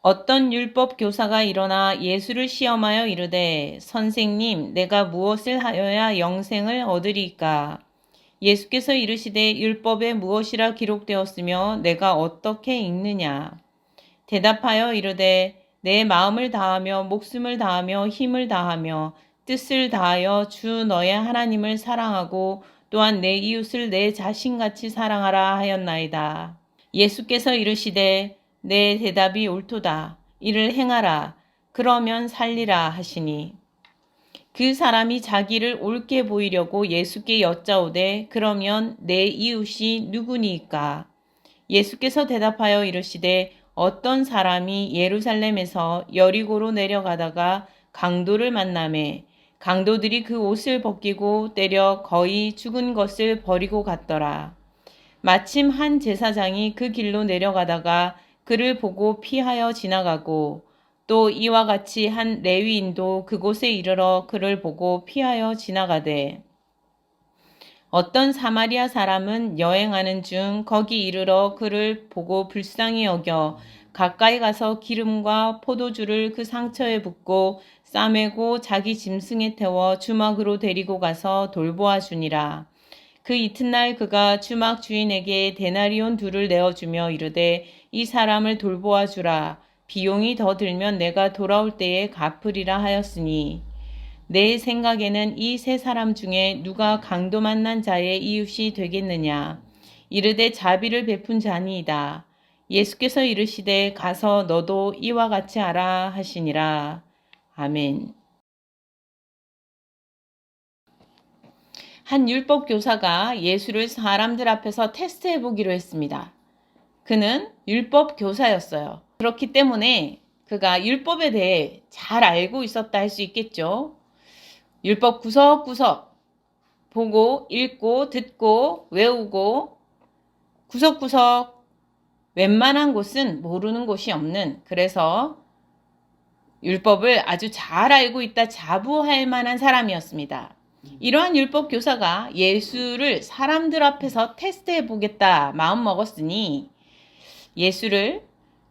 어떤 율법 교사가 일어나 예수를 시험하여 이르되 선생님 내가 무엇을 하여야 영생을 얻으리까? 예수께서 이르시되 율법에 무엇이라 기록되었으며 내가 어떻게 읽느냐? 대답하여 이르되 내 마음을 다하며 목숨을 다하며 힘을 다하며 뜻을 다하여 주 너의 하나님을 사랑하고 또한 내 이웃을 내 자신같이 사랑하라 하였나이다. 예수께서 이르시되 내 대답이 옳도다. 이를 행하라. 그러면 살리라 하시니 그 사람이 자기를 옳게 보이려고 예수께 여짜오되 그러면 내 이웃이 누구니까? 예수께서 대답하여 이르시되 어떤 사람이 예루살렘에서 여리고로 내려가다가 강도를 만나매 강도들이 그 옷을 벗기고 때려 거의 죽은 것을 버리고 갔더라. 마침 한 제사장이 그 길로 내려가다가 그를 보고 피하여 지나가고 또 이와 같이 한 레위인도 그곳에 이르러 그를 보고 피하여 지나가되 어떤 사마리아 사람은 여행하는 중 거기 이르러 그를 보고 불쌍히 여겨 가까이 가서 기름과 포도주를 그 상처에 붓고 싸매고 자기 짐승에 태워 주막으로 데리고 가서 돌보아 주니라. 그 이튿날 그가 주막 주인에게 데나리온 둘을 내어주며 이르되 이 사람을 돌보아 주라. 비용이 더 들면 내가 돌아올 때에 갚으리라 하였으니 내 생각에는 이 세 사람 중에 누가 강도 만난 자의 이웃이 되겠느냐. 이르되 자비를 베푼 자니이다. 예수께서 이르시되 가서 너도 이와 같이 하라 하시니라. 아멘. 한 율법 교사가 예수를 사람들 앞에서 테스트해 보기로 했습니다. 그는 율법 교사였어요. 그렇기 때문에 그가 율법에 대해 잘 알고 있었다 할 수 있겠죠. 율법 구석구석 보고 읽고 듣고 외우고 구석구석 웬만한 곳은 모르는 곳이 없는, 그래서 율법을 아주 잘 알고 있다 자부할 만한 사람이었습니다. 이러한 율법 교사가 예수를 사람들 앞에서 테스트해 보겠다 마음 먹었으니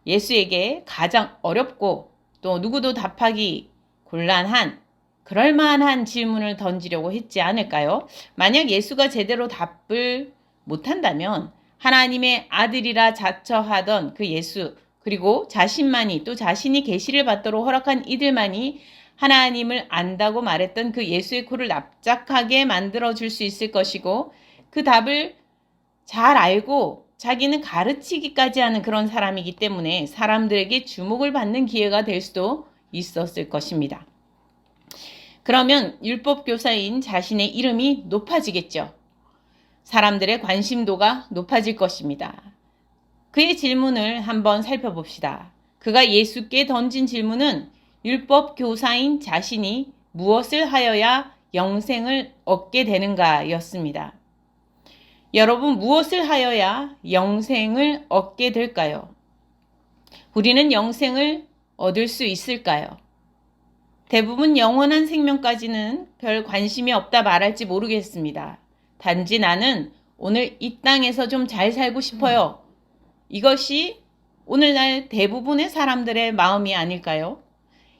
예수에게 가장 어렵고 또 누구도 답하기 곤란한 그럴만한 질문을 던지려고 했지 않을까요? 만약 예수가 제대로 답을 못한다면 하나님의 아들이라 자처하던 그 예수, 그리고 자신만이 또 자신이 계시를 받도록 허락한 이들만이 하나님을 안다고 말했던 그 예수의 코를 납작하게 만들어줄 수 있을 것이고, 그 답을 잘 알고 자기는 가르치기까지 하는 그런 사람이기 때문에 사람들에게 주목을 받는 기회가 될 수도 있었을 것입니다. 그러면 율법교사인 자신의 이름이 높아지겠죠. 사람들의 관심도가 높아질 것입니다. 그의 질문을 한번 살펴봅시다. 그가 예수께 던진 질문은 율법교사인 자신이 무엇을 하여야 영생을 얻게 되는가 였습니다. 여러분, 무엇을 하여야 영생을 얻게 될까요? 우리는 영생을 얻을 수 있을까요? 대부분 영원한 생명까지는 별 관심이 없다 말할지 모르겠습니다. 단지 나는 오늘 이 땅에서 좀 잘 살고 싶어요. 이것이 오늘날 대부분의 사람들의 마음이 아닐까요?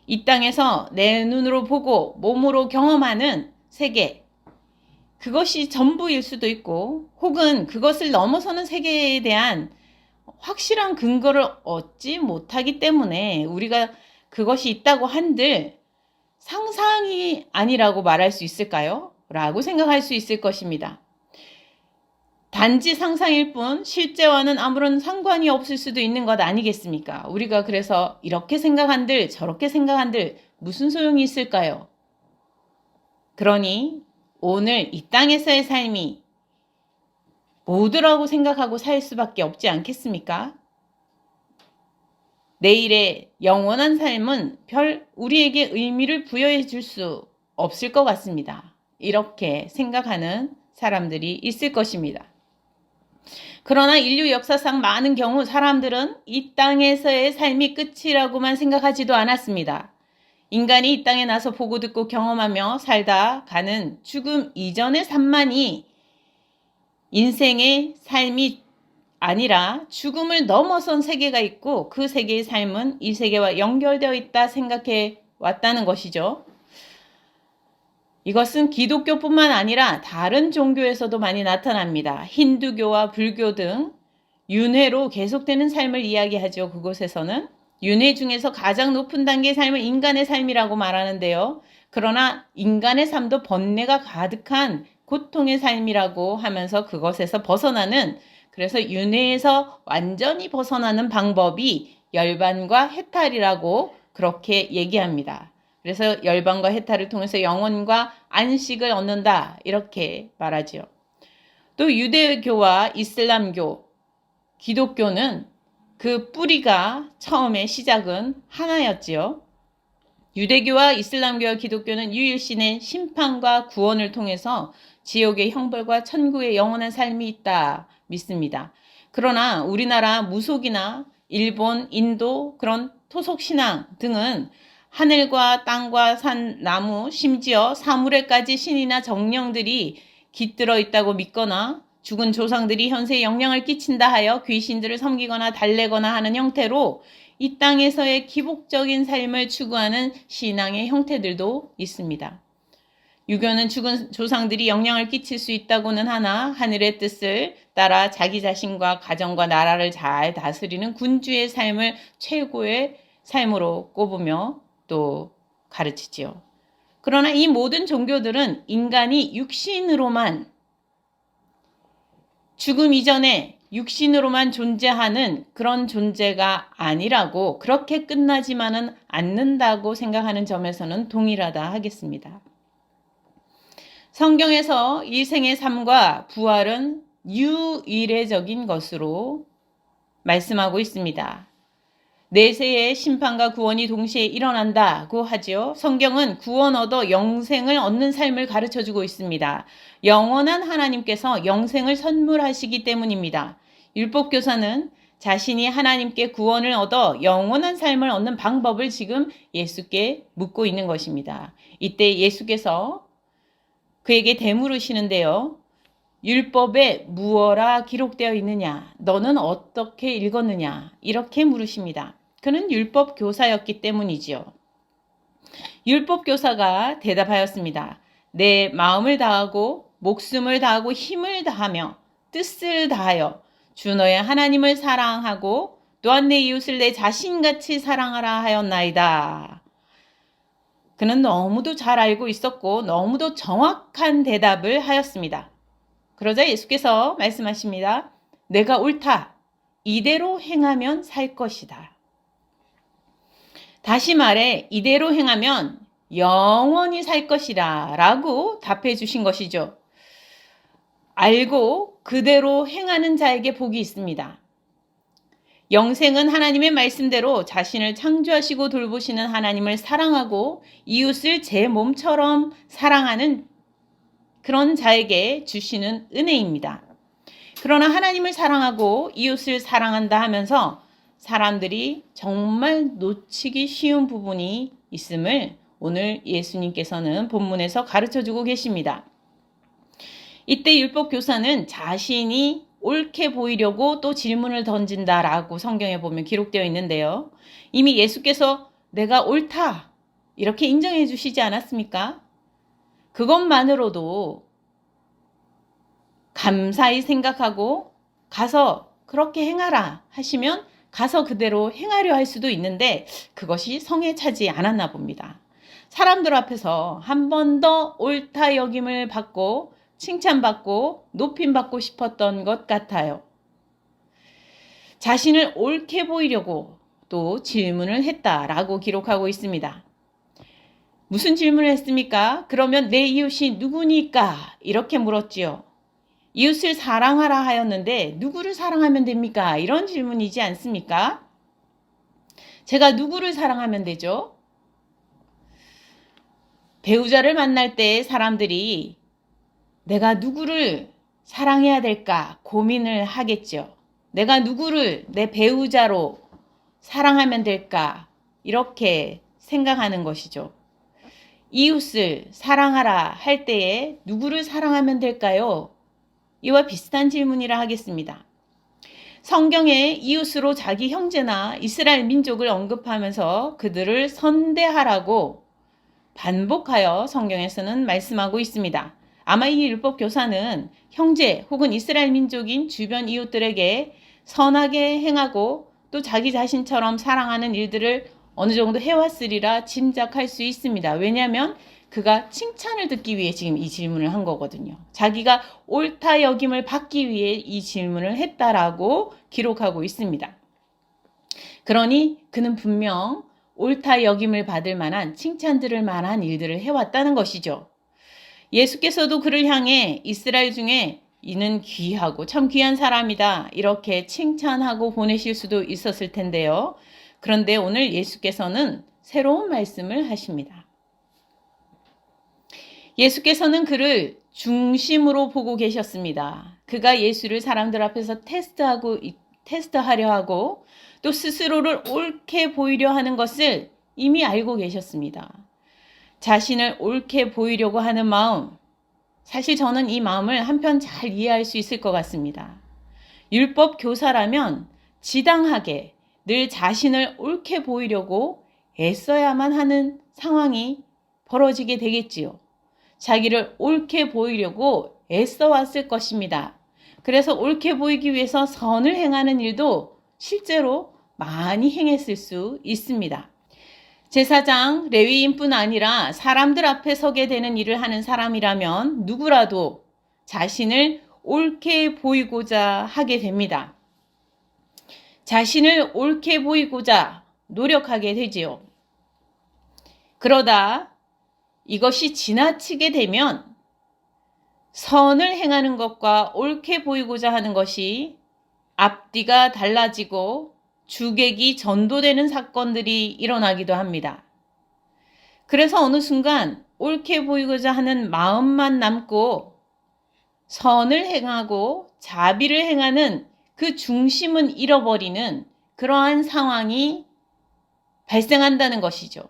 이 땅에서 내 눈으로 보고 몸으로 경험하는 세계, 그것이 전부일 수도 있고, 혹은 그것을 넘어서는 세계에 대한 확실한 근거를 얻지 못하기 때문에 우리가 그것이 있다고 한들 상상이 아니라고 말할 수 있을까요? 라고 생각할 수 있을 것입니다. 단지 상상일 뿐 실제와는 아무런 상관이 없을 수도 있는 것 아니겠습니까? 우리가 그래서 이렇게 생각한들 저렇게 생각한들 무슨 소용이 있을까요? 그러니 오늘 이 땅에서의 삶이 뭐더라고 생각하고 살 수밖에 없지 않겠습니까? 내일의 영원한 삶은 별 우리에게 의미를 부여해 줄 수 없을 것 같습니다. 이렇게 생각하는 사람들이 있을 것입니다. 그러나 인류 역사상 많은 경우 사람들은 이 땅에서의 삶이 끝이라고만 생각하지도 않았습니다. 인간이 이 땅에 나서 보고 듣고 경험하며 살다 가는 죽음 이전의 삶만이 인생의 삶이 아니라 죽음을 넘어선 세계가 있고 그 세계의 삶은 이 세계와 연결되어 있다 생각해 왔다는 것이죠. 이것은 기독교뿐만 아니라 다른 종교에서도 많이 나타납니다. 힌두교와 불교 등 윤회로 계속되는 삶을 이야기하죠. 그곳에서는 윤회 중에서 가장 높은 단계의 삶을 인간의 삶이라고 말하는데요. 그러나 인간의 삶도 번뇌가 가득한 고통의 삶이라고 하면서 그것에서 벗어나는, 그래서 윤회에서 완전히 벗어나는 방법이 열반과 해탈이라고 그렇게 얘기합니다. 그래서 열반과 해탈을 통해서 영혼과 안식을 얻는다 이렇게 말하죠. 또 유대교와 이슬람교, 기독교는 그 뿌리가 처음에 시작은 하나였지요. 유대교와 이슬람교와 기독교는 유일신의 심판과 구원을 통해서 지옥의 형벌과 천국의 영원한 삶이 있다 믿습니다. 그러나 우리나라 무속이나 일본, 인도 그런 토속신앙 등은 하늘과 땅과 산, 나무, 심지어 사물에까지 신이나 정령들이 깃들어 있다고 믿거나 죽은 조상들이 현세에 영향을 끼친다 하여 귀신들을 섬기거나 달래거나 하는 형태로 이 땅에서의 기복적인 삶을 추구하는 신앙의 형태들도 있습니다. 유교는 죽은 조상들이 영향을 끼칠 수 있다고는 하나 하늘의 뜻을 따라 자기 자신과 가정과 나라를 잘 다스리는 군주의 삶을 최고의 삶으로 꼽으며 또 가르치지요. 그러나 이 모든 종교들은 인간이 육신으로만, 죽음 이전에 육신으로만 존재하는 그런 존재가 아니라고, 그렇게 끝나지만은 않는다고 생각하는 점에서는 동일하다 하겠습니다. 성경에서 일생의 삶과 부활은 유일해적인 것으로 말씀하고 있습니다. 내세의 심판과 구원이 동시에 일어난다고 하죠. 성경은 구원 얻어 영생을 얻는 삶을 가르쳐주고 있습니다. 영원한 하나님께서 영생을 선물하시기 때문입니다. 율법교사는 자신이 하나님께 구원을 얻어 영원한 삶을 얻는 방법을 지금 예수께 묻고 있는 것입니다. 이때 예수께서 그에게 되물으시는데요. 율법에 무엇라 기록되어 있느냐? 너는 어떻게 읽었느냐? 이렇게 물으십니다. 그는 율법 교사였기 때문이지요. 율법 교사가 대답하였습니다. 내 마음을 다하고 목숨을 다하고 힘을 다하며 뜻을 다하여 주 너의 하나님을 사랑하고 또한 내 이웃을 내 자신같이 사랑하라 하였나이다. 그는 너무도 잘 알고 있었고 너무도 정확한 대답을 하였습니다. 그러자 예수께서 말씀하십니다. 내가 옳다. 이대로 행하면 살 것이다. 다시 말해 이대로 행하면 영원히 살 것이다 라고 답해 주신 것이죠. 알고 그대로 행하는 자에게 복이 있습니다. 영생은 하나님의 말씀대로 자신을 창조하시고 돌보시는 하나님을 사랑하고 이웃을 제 몸처럼 사랑하는 그런 자에게 주시는 은혜입니다. 그러나 하나님을 사랑하고 이웃을 사랑한다 하면서 사람들이 정말 놓치기 쉬운 부분이 있음을 오늘 예수님께서는 본문에서 가르쳐주고 계십니다. 이때 율법교사는 자신이 옳게 보이려고 또 질문을 던진다라고 성경에 보면 기록되어 있는데요. 이미 예수께서 내가 옳다 이렇게 인정해 주시지 않았습니까? 그것만으로도 감사히 생각하고 가서 그렇게 행하라 하시면 가서 그대로 행하려 할 수도 있는데 그것이 성에 차지 않았나 봅니다. 사람들 앞에서 한 번 더 옳다 여김을 받고 칭찬받고 높임받고 싶었던 것 같아요. 자신을 옳게 보이려고 또 질문을 했다라고 기록하고 있습니다. 무슨 질문을 했습니까? 그러면 내 이웃이 누구니까? 이렇게 물었지요. 이웃을 사랑하라 하였는데 누구를 사랑하면 됩니까? 이런 질문이지 않습니까? 제가 누구를 사랑하면 되죠? 배우자를 만날 때 사람들이 내가 누구를 사랑해야 될까 고민을 하겠죠. 내가 누구를 내 배우자로 사랑하면 될까 이렇게 생각하는 것이죠. 이웃을 사랑하라 할 때에 누구를 사랑하면 될까요? 이와 비슷한 질문이라 하겠습니다. 성경에 이웃으로 자기 형제나 이스라엘 민족을 언급하면서 그들을 선대하라고 반복하여 성경에서는 말씀하고 있습니다. 아마 이 율법 교사는 형제 혹은 이스라엘 민족인 주변 이웃들에게 선하게 행하고 또 자기 자신처럼 사랑하는 일들을 어느 정도 해왔으리라 짐작할 수 있습니다. 왜냐하면 그가 칭찬을 듣기 위해 지금 이 질문을 한 거거든요. 자기가 옳다 여김을 받기 위해 이 질문을 했다라고 기록하고 있습니다. 그러니 그는 분명 옳다 여김을 받을 만한 칭찬 들을 만한 일들을 해왔다는 것이죠. 예수께서도 그를 향해 이스라엘 중에 이는 귀하고 참 귀한 사람이다 이렇게 칭찬하고 보내실 수도 있었을 텐데요. 그런데 오늘 예수께서는 새로운 말씀을 하십니다. 예수께서는 그를 중심으로 보고 계셨습니다. 그가 예수를 사람들 앞에서 테스트하려 하고 또 스스로를 옳게 보이려 하는 것을 이미 알고 계셨습니다. 자신을 옳게 보이려고 하는 마음, 사실 저는 이 마음을 한편 잘 이해할 수 있을 것 같습니다. 율법 교사라면 지당하게 늘 자신을 옳게 보이려고 애써야만 하는 상황이 벌어지게 되겠지요. 자기를 옳게 보이려고 애써 왔을 것입니다. 그래서 옳게 보이기 위해서 선을 행하는 일도 실제로 많이 행했을 수 있습니다. 제사장, 레위인뿐 아니라 사람들 앞에 서게 되는 일을 하는 사람이라면 누구라도 자신을 옳게 보이고자 하게 됩니다. 자신을 옳게 보이고자 노력하게 되지요. 그러다 이것이 지나치게 되면 선을 행하는 것과 옳게 보이고자 하는 것이 앞뒤가 달라지고 주객이 전도되는 사건들이 일어나기도 합니다. 그래서 어느 순간 옳게 보이고자 하는 마음만 남고 선을 행하고 자비를 행하는 그 중심은 잃어버리는 그러한 상황이 발생한다는 것이죠.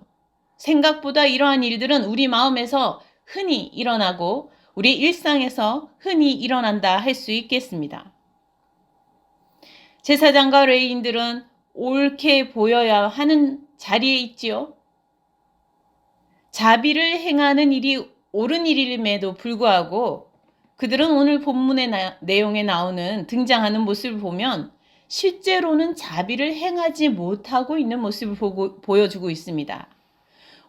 생각보다 이러한 일들은 우리 마음에서 흔히 일어나고 우리 일상에서 흔히 일어난다 할 수 있겠습니다. 제사장과 레위인들은 옳게 보여야 하는 자리에 있지요. 자비를 행하는 일이 옳은 일임에도 불구하고 그들은 오늘 본문의 내용에 나오는 등장하는 모습을 보면 실제로는 자비를 행하지 못하고 있는 모습을 보여주고 있습니다.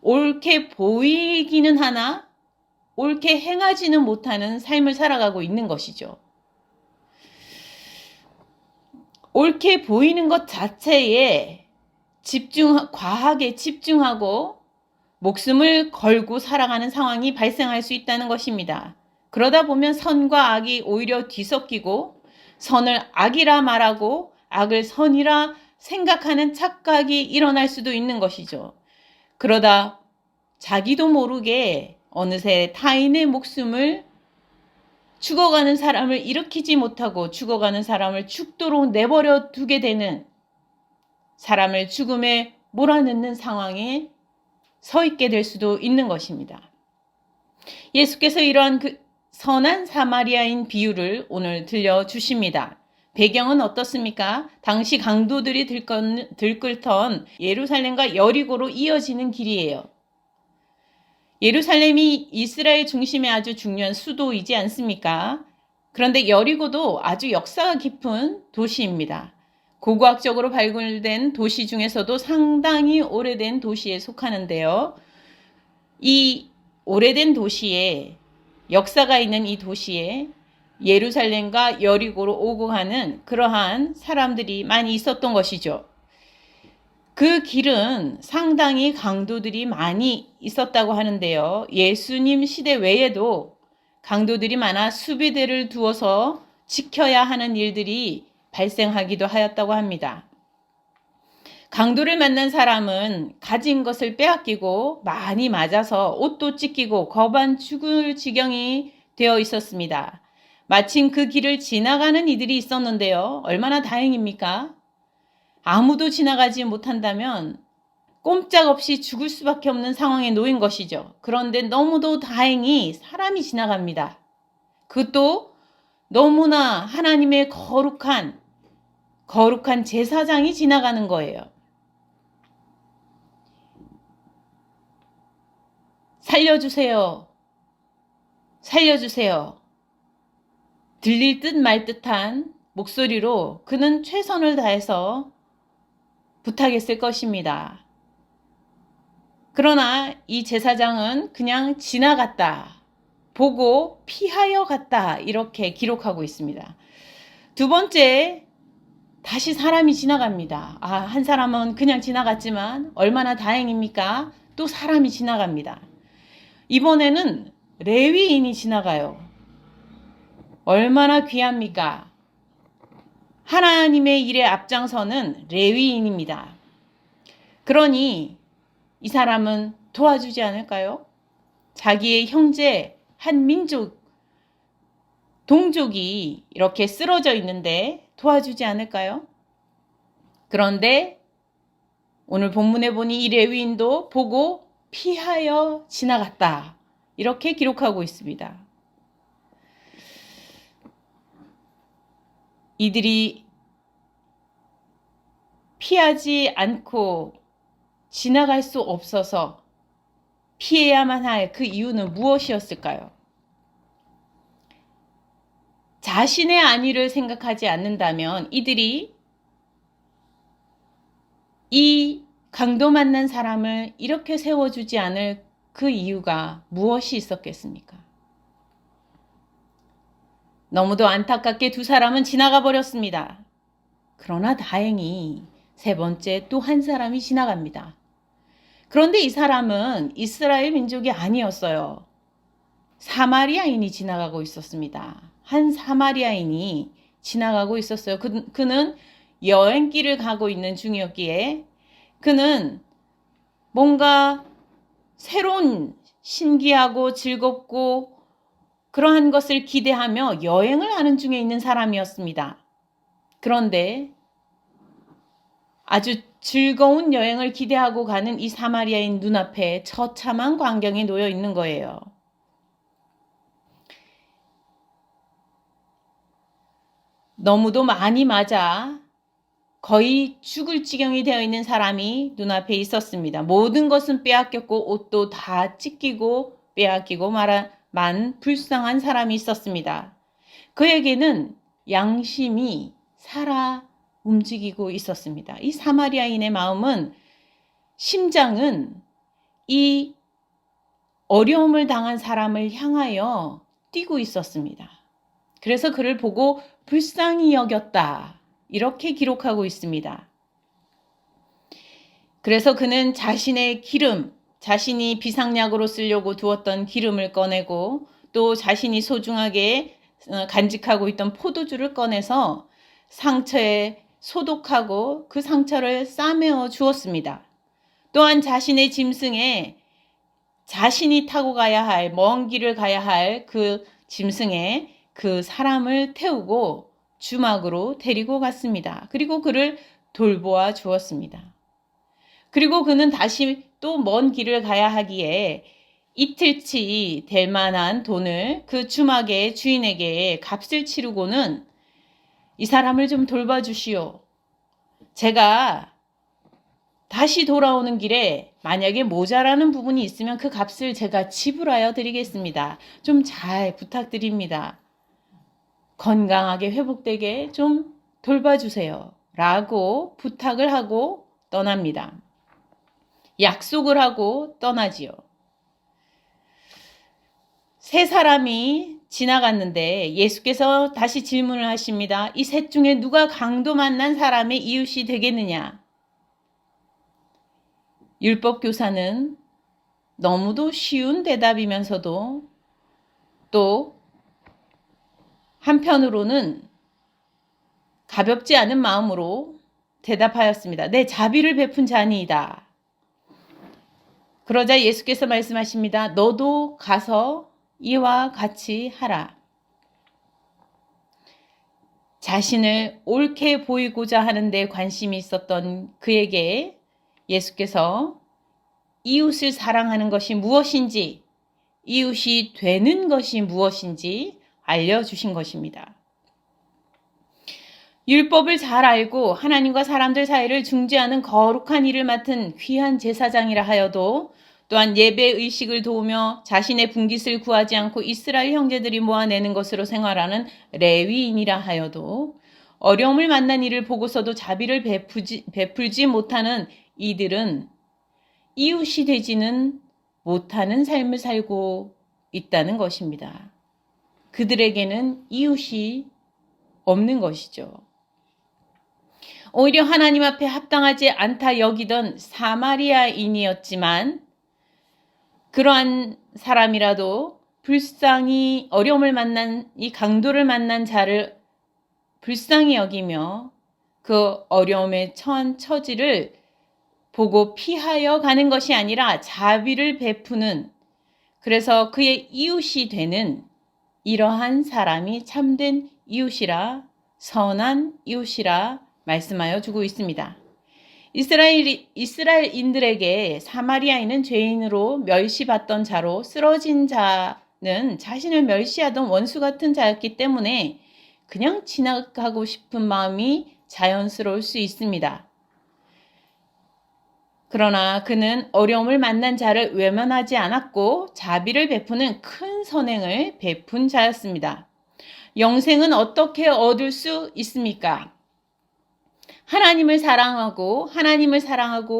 옳게 보이기는 하나 옳게 행하지는 못하는 삶을 살아가고 있는 것이죠. 옳게 보이는 것 자체에 과하게 집중하고 목숨을 걸고 살아가는 상황이 발생할 수 있다는 것입니다. 그러다 보면 선과 악이 오히려 뒤섞이고 선을 악이라 말하고 악을 선이라 생각하는 착각이 일어날 수도 있는 것이죠. 그러다 자기도 모르게 어느새 타인의 목숨을 죽어가는 사람을 일으키지 못하고 죽어가는 사람을 죽도록 내버려 두게 되는 사람을 죽음에 몰아넣는 상황에 서 있게 될 수도 있는 것입니다. 예수께서 이러한 그 선한 사마리아인 비유를 오늘 들려주십니다. 배경은 어떻습니까? 당시 강도들이 들끓던 예루살렘과 여리고로 이어지는 길이에요. 예루살렘이 이스라엘 중심의 아주 중요한 수도이지 않습니까? 그런데 여리고도 아주 역사가 깊은 도시입니다. 고고학적으로 발굴된 도시 중에서도 상당히 오래된 도시에 속하는데요. 이 오래된 도시에 역사가 있는 이 도시에 예루살렘과 여리고로 오고 가는 그러한 사람들이 많이 있었던 것이죠. 그 길은 상당히 강도들이 많이 있었다고 하는데요. 예수님 시대 외에도 강도들이 많아 수비대를 두어서 지켜야 하는 일들이 발생하기도 하였다고 합니다. 강도를 만난 사람은 가진 것을 빼앗기고 많이 맞아서 옷도 찢기고 거반 죽을 지경이 되어 있었습니다. 마침 그 길을 지나가는 이들이 있었는데요. 얼마나 다행입니까? 아무도 지나가지 못한다면 꼼짝없이 죽을 수밖에 없는 상황에 놓인 것이죠. 그런데 너무도 다행히 사람이 지나갑니다. 그것도 너무나 하나님의 거룩한 거룩한 제사장이 지나가는 거예요. 살려주세요. 살려주세요. 들릴 듯 말 듯한 목소리로 그는 최선을 다해서 부탁했을 것입니다. 그러나 이 제사장은 그냥 지나갔다. 보고 피하여 갔다. 이렇게 기록하고 있습니다. 두 번째, 다시 사람이 지나갑니다. 한 사람은 그냥 지나갔지만 얼마나 다행입니까? 또 사람이 지나갑니다. 이번에는 레위인이 지나가요. 얼마나 귀합니까? 하나님의 일에 앞장서는 레위인입니다. 그러니 이 사람은 도와주지 않을까요? 자기의 형제 한 민족, 동족이 이렇게 쓰러져 있는데 도와주지 않을까요? 그런데 오늘 본문에 보니 이 레위인도 보고 피하여 지나갔다. 이렇게 기록하고 있습니다. 이들이 피하지 않고 지나갈 수 없어서 피해야만 할 그 이유는 무엇이었을까요? 자신의 안위를 생각하지 않는다면 이들이 이 강도 만난 사람을 이렇게 세워주지 않을 그 이유가 무엇이 있었겠습니까? 너무도 안타깝게 두 사람은 지나가 버렸습니다. 그러나 다행히 세 번째 또 한 사람이 지나갑니다. 그런데 이 사람은 이스라엘 민족이 아니었어요. 사마리아인이 지나가고 있었습니다. 한 사마리아인이 지나가고 있었어요. 그는 여행길을 가고 있는 중이었기에 그는 뭔가 새로운 신기하고 즐겁고 그러한 것을 기대하며 여행을 하는 중에 있는 사람이었습니다. 그런데 아주 즐거운 여행을 기대하고 가는 이 사마리아인 눈앞에 처참한 광경이 놓여 있는 거예요. 너무도 많이 맞아 거의 죽을 지경이 되어 있는 사람이 눈앞에 있었습니다. 모든 것은 빼앗겼고 옷도 다 찢기고 빼앗기고 만 불쌍한 사람이 있었습니다. 그에게는 양심이 살아 움직이고 있었습니다. 이 사마리아인의 심장은 이 어려움을 당한 사람을 향하여 뛰고 있었습니다. 그래서 그를 보고 불쌍히 여겼다. 이렇게 기록하고 있습니다. 그래서 그는 자신의 자신이 비상약으로 쓰려고 두었던 기름을 꺼내고 또 자신이 소중하게 간직하고 있던 포도주를 꺼내서 상처에 소독하고 그 상처를 싸매어 주었습니다. 또한 자신의 짐승에 자신이 타고 가야 할 먼 길을 가야 할 그 짐승에 그 사람을 태우고 주막으로 데리고 갔습니다. 그리고 그를 돌보아 주었습니다. 그리고 그는 다시 또 먼 길을 가야 하기에 이틀치 될 만한 돈을 그 주막의 주인에게 값을 치르고는 이 사람을 좀 돌봐주시오. 제가 다시 돌아오는 길에 만약에 모자라는 부분이 있으면 그 값을 제가 지불하여 드리겠습니다. 좀 잘 부탁드립니다. 건강하게 회복되게 좀 돌봐주세요. 라고 부탁을 하고 떠납니다. 약속을 하고 떠나지요. 세 사람이 지나갔는데 예수께서 다시 질문을 하십니다. 이 셋 중에 누가 강도 만난 사람의 이웃이 되겠느냐? 율법교사는 너무도 쉬운 대답이면서도 또 한편으로는 가볍지 않은 마음으로 대답하였습니다. 내 자비를 베푼 자니이다. 그러자 예수께서 말씀하십니다. 너도 가서 이와 같이 하라. 자신을 옳게 보이고자 하는데 관심이 있었던 그에게 예수께서 이웃을 사랑하는 것이 무엇인지, 이웃이 되는 것이 무엇인지 알려주신 것입니다. 율법을 잘 알고 하나님과 사람들 사이를 중재하는 거룩한 일을 맡은 귀한 제사장이라 하여도 또한 예배 의식을 도우며 자신의 분깃을 구하지 않고 이스라엘 형제들이 모아내는 것으로 생활하는 레위인이라 하여도 어려움을 만난 이를 보고서도 자비를 베풀지 못하는 이들은 이웃이 되지는 못하는 삶을 살고 있다는 것입니다. 그들에게는 이웃이 없는 것이죠. 오히려 하나님 앞에 합당하지 않다 여기던 사마리아인이었지만 그러한 사람이라도 불쌍히 어려움을 만난 이 강도를 만난 자를 불쌍히 여기며 그 어려움에 처한 처지를 보고 피하여 가는 것이 아니라 자비를 베푸는, 그래서 그의 이웃이 되는 이러한 사람이 참된 이웃이라, 선한 이웃이라 말씀하여 주고 있습니다. 이스라엘인들에게 사마리아인은 죄인으로 멸시받던 자로, 쓰러진 자는 자신을 멸시하던 원수 같은 자였기 때문에 그냥 지나가고 싶은 마음이 자연스러울 수 있습니다. 그러나 그는 어려움을 만난 자를 외면하지 않았고 자비를 베푸는 큰 선행을 베푼 자였습니다. 영생은 어떻게 얻을 수 있습니까? 하나님을 사랑하고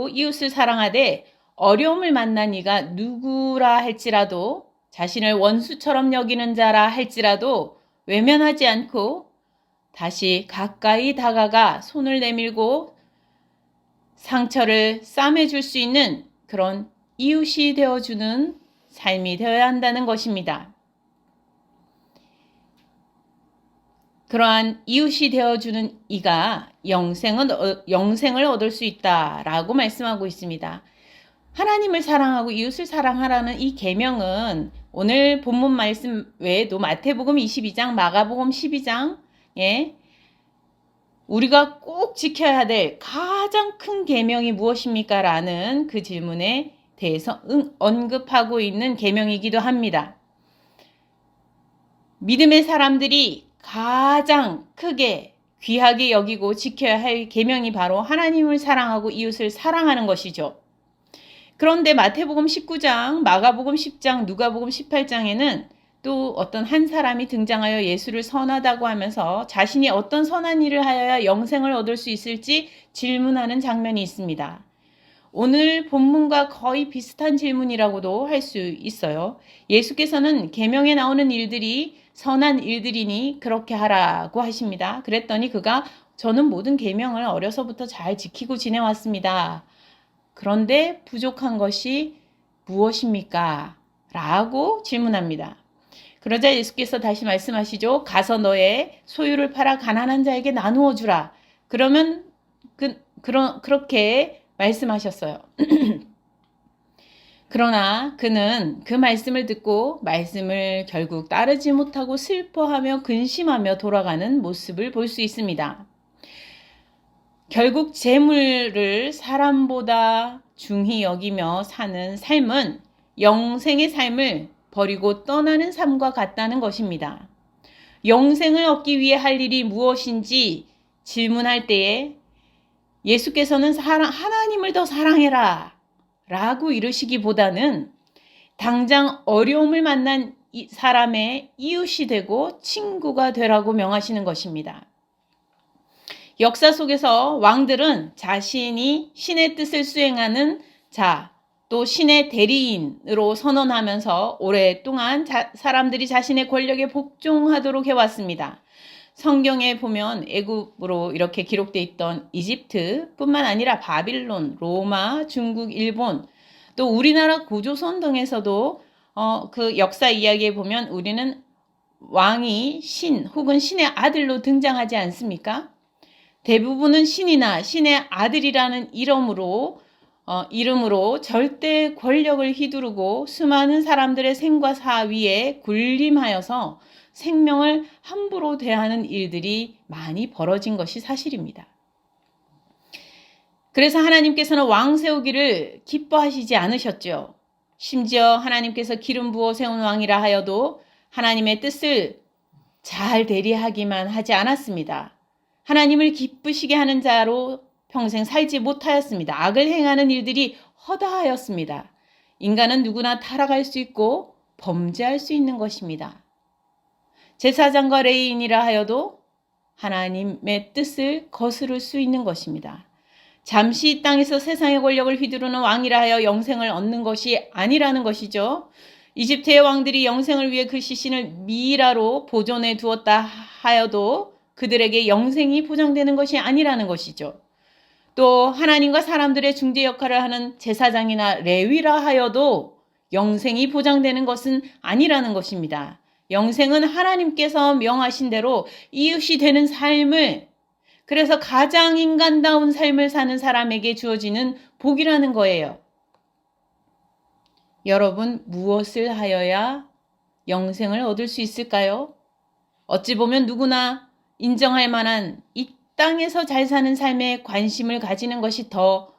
이웃을 사랑하되 어려움을 만난 이가 누구라 할지라도, 자신을 원수처럼 여기는 자라 할지라도 외면하지 않고 다시 가까이 다가가 손을 내밀고 상처를 싸매줄 수 있는 그런 이웃이 되어주는 삶이 되어야 한다는 것입니다. 그러한 이웃이 되어주는 이가 영생을 얻을 수 있다라고 말씀하고 있습니다. 하나님을 사랑하고 이웃을 사랑하라는 이 계명은 오늘 본문 말씀 외에도 마태복음 22장, 마가복음 12장에 우리가 꼭 지켜야 될 가장 큰 계명이 무엇입니까? 라는 그 질문에 대해서 언급하고 있는 계명이기도 합니다. 믿음의 사람들이 가장 크게 귀하게 여기고 지켜야 할 계명이 바로 하나님을 사랑하고 이웃을 사랑하는 것이죠. 그런데 마태복음 19장, 마가복음 10장, 누가복음 18장에는 또 어떤 한 사람이 등장하여 예수를 선하다고 하면서 자신이 어떤 선한 일을 하여야 영생을 얻을 수 있을지 질문하는 장면이 있습니다. 오늘 본문과 거의 비슷한 질문이라고도 할 수 있어요. 예수께서는 계명에 나오는 일들이 선한 일들이니 그렇게 하라고 하십니다. 그랬더니 그가 저는 모든 계명을 어려서부터 잘 지키고 지내왔습니다. 그런데 부족한 것이 무엇입니까? 라고 질문합니다. 그러자 예수께서 다시 말씀하시죠. 가서 너의 소유를 팔아 가난한 자에게 나누어 주라. 그러면 그렇게 말씀하셨어요. 그러나 그는 그 말씀을 듣고 말씀을 결국 따르지 못하고 슬퍼하며 근심하며 돌아가는 모습을 볼 수 있습니다. 결국 재물을 사람보다 중히 여기며 사는 삶은 영생의 삶을 버리고 떠나는 삶과 같다는 것입니다. 영생을 얻기 위해 할 일이 무엇인지 질문할 때에 예수께서는 하나님을 더 사랑해라 라고 이르시기보다는 당장 어려움을 만난 사람의 이웃이 되고 친구가 되라고 명하시는 것입니다. 역사 속에서 왕들은 자신이 신의 뜻을 수행하는 자, 또 신의 대리인으로 선언하면서 오랫동안 사람들이 자신의 권력에 복종하도록 해왔습니다. 성경에 보면 애굽으로 이렇게 기록되어 있던 이집트뿐만 아니라 바빌론, 로마, 중국, 일본, 또 우리나라 고조선 등에서도 그 역사 이야기에 보면 우리는 왕이 신 혹은 신의 아들로 등장하지 않습니까? 대부분은 신이나 신의 아들이라는 이름으로 절대 권력을 휘두르고 수많은 사람들의 생과 사 위에 군림하여서 생명을 함부로 대하는 일들이 많이 벌어진 것이 사실입니다. 그래서 하나님께서는 왕 세우기를 기뻐하시지 않으셨죠. 심지어 하나님께서 기름 부어 세운 왕이라 하여도 하나님의 뜻을 잘 대리하기만 하지 않았습니다. 하나님을 기쁘시게 하는 자로 평생 살지 못하였습니다. 악을 행하는 일들이 허다하였습니다. 인간은 누구나 타락할 수 있고 범죄할 수 있는 것입니다. 제사장과 레위인이라 하여도 하나님의 뜻을 거스를 수 있는 것입니다. 잠시 이 땅에서 세상의 권력을 휘두르는 왕이라 하여 영생을 얻는 것이 아니라는 것이죠. 이집트의 왕들이 영생을 위해 그 시신을 미이라로 보존해 두었다 하여도 그들에게 영생이 보장되는 것이 아니라는 것이죠. 또 하나님과 사람들의 중재 역할을 하는 제사장이나 레위라 하여도 영생이 보장되는 것은 아니라는 것입니다. 영생은 하나님께서 명하신 대로 이웃이 되는 삶을, 그래서 가장 인간다운 삶을 사는 사람에게 주어지는 복이라는 거예요. 여러분, 무엇을 하여야 영생을 얻을 수 있을까요? 어찌 보면 누구나 인정할 만한 이 땅에서 잘 사는 삶에 관심을 가지는 것이 더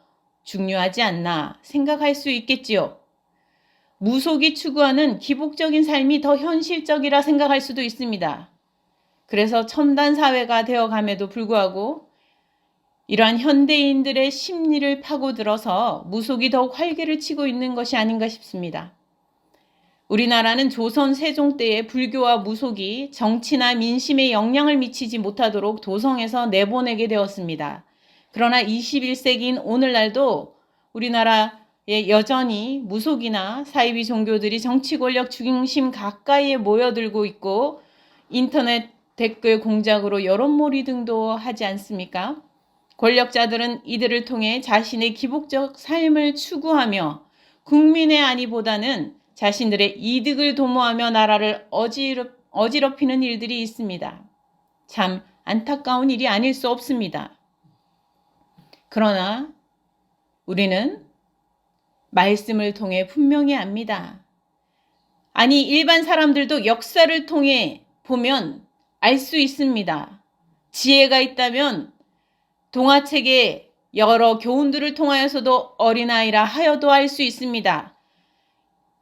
중요하지 않나 생각할 수 있겠지요. 무속이 추구하는 기복적인 삶이 더 현실적이라 생각할 수도 있습니다. 그래서 첨단 사회가 되어감에도 불구하고 이러한 현대인들의 심리를 파고들어서 무속이 더욱 활개를 치고 있는 것이 아닌가 싶습니다. 우리나라는 조선 세종 때의 불교와 무속이 정치나 민심에 영향을 미치지 못하도록 도성에서 내보내게 되었습니다. 그러나 21세기인 오늘날도 우리나라에 여전히 무속이나 사이비 종교들이 정치 권력 중심 가까이에 모여들고 있고 인터넷 댓글 공작으로 여론몰이 등도 하지 않습니까? 권력자들은 이들을 통해 자신의 기복적 삶을 추구하며 국민의 안위보다는 자신들의 이득을 도모하며 나라를 어지럽히는 일들이 있습니다. 참 안타까운 일이 아닐 수 없습니다. 그러나 우리는 말씀을 통해 분명히 압니다. 아니, 일반 사람들도 역사를 통해 보면 알 수 있습니다. 지혜가 있다면 동화책의 여러 교훈들을 통하여서도 어린아이라 하여도 알 수 있습니다.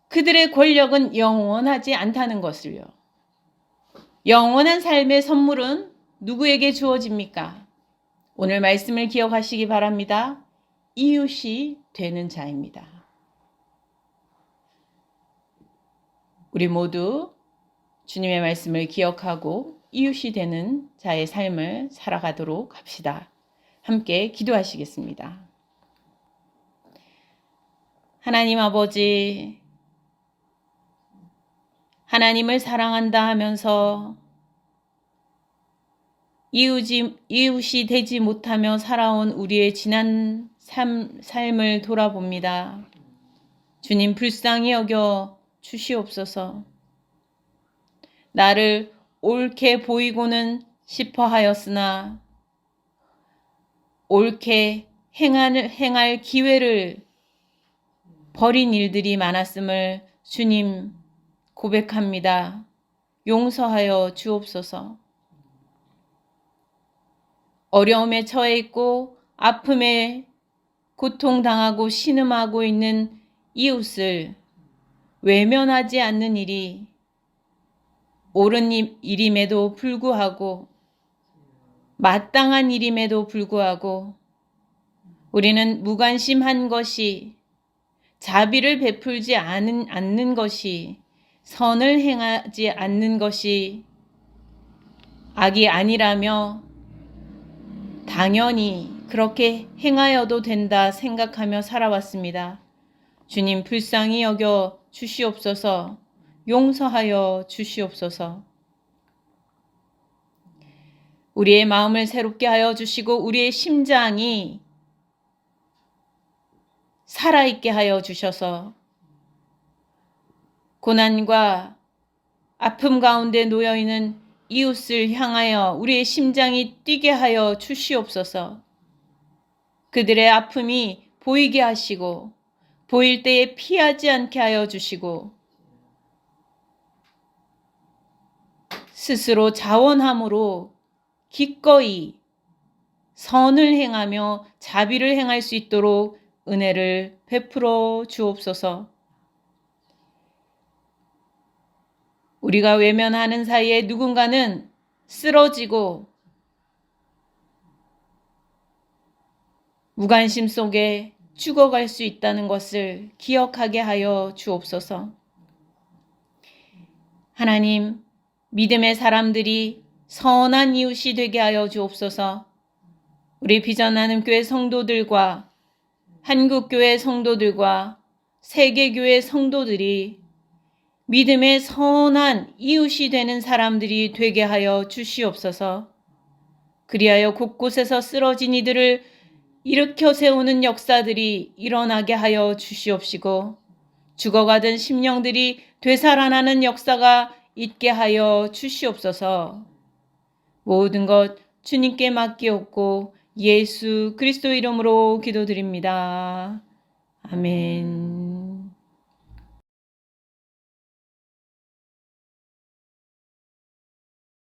그들의 권력은 영원하지 않다는 것을요. 영원한 삶의 선물은 누구에게 주어집니까? 오늘 말씀을 기억하시기 바랍니다. 이웃이 되는 자입니다. 우리 모두 주님의 말씀을 기억하고 이웃이 되는 자의 삶을 살아가도록 합시다. 함께 기도하시겠습니다. 하나님 아버지, 하나님을 사랑한다 하면서 이웃이 되지 못하며 살아온 우리의 지난 삶을 돌아봅니다. 주님, 불쌍히 여겨 주시옵소서. 나를 옳게 보이고는 싶어 하였으나 옳게 행할 기회를 버린 일들이 많았음을 주님 고백합니다. 용서하여 주옵소서. 어려움에 처해 있고 아픔에 고통당하고 신음하고 있는 이웃을 외면하지 않는 일이 옳은 일임에도 불구하고 마땅한 일임에도 불구하고 우리는 무관심한 것이, 자비를 베풀지 않는 것이, 선을 행하지 않는 것이 악이 아니라며 당연히 그렇게 행하여도 된다 생각하며 살아왔습니다. 주님, 불쌍히 여겨 주시옵소서. 용서하여 주시옵소서. 우리의 마음을 새롭게 하여 주시고 우리의 심장이 살아있게 하여 주셔서 고난과 아픔 가운데 놓여있는 이웃을 향하여 우리의 심장이 뛰게 하여 주시옵소서. 그들의 아픔이 보이게 하시고 보일 때에 피하지 않게 하여 주시고 스스로 자원함으로 기꺼이 선을 행하며 자비를 행할 수 있도록 은혜를 베풀어 주옵소서. 우리가 외면하는 사이에 누군가는 쓰러지고 무관심 속에 죽어갈 수 있다는 것을 기억하게 하여 주옵소서. 하나님, 믿음의 사람들이 선한 이웃이 되게 하여 주옵소서. 우리 비전 하나님교회 성도들과 한국교회 성도들과 세계교회 성도들이 믿음의 선한 이웃이 되는 사람들이 되게 하여 주시옵소서. 그리하여 곳곳에서 쓰러진 이들을 일으켜 세우는 역사들이 일어나게 하여 주시옵시고 죽어가던 심령들이 되살아나는 역사가 있게 하여 주시옵소서. 모든 것 주님께 맡기옵고 예수 그리스도 이름으로 기도드립니다. 아멘.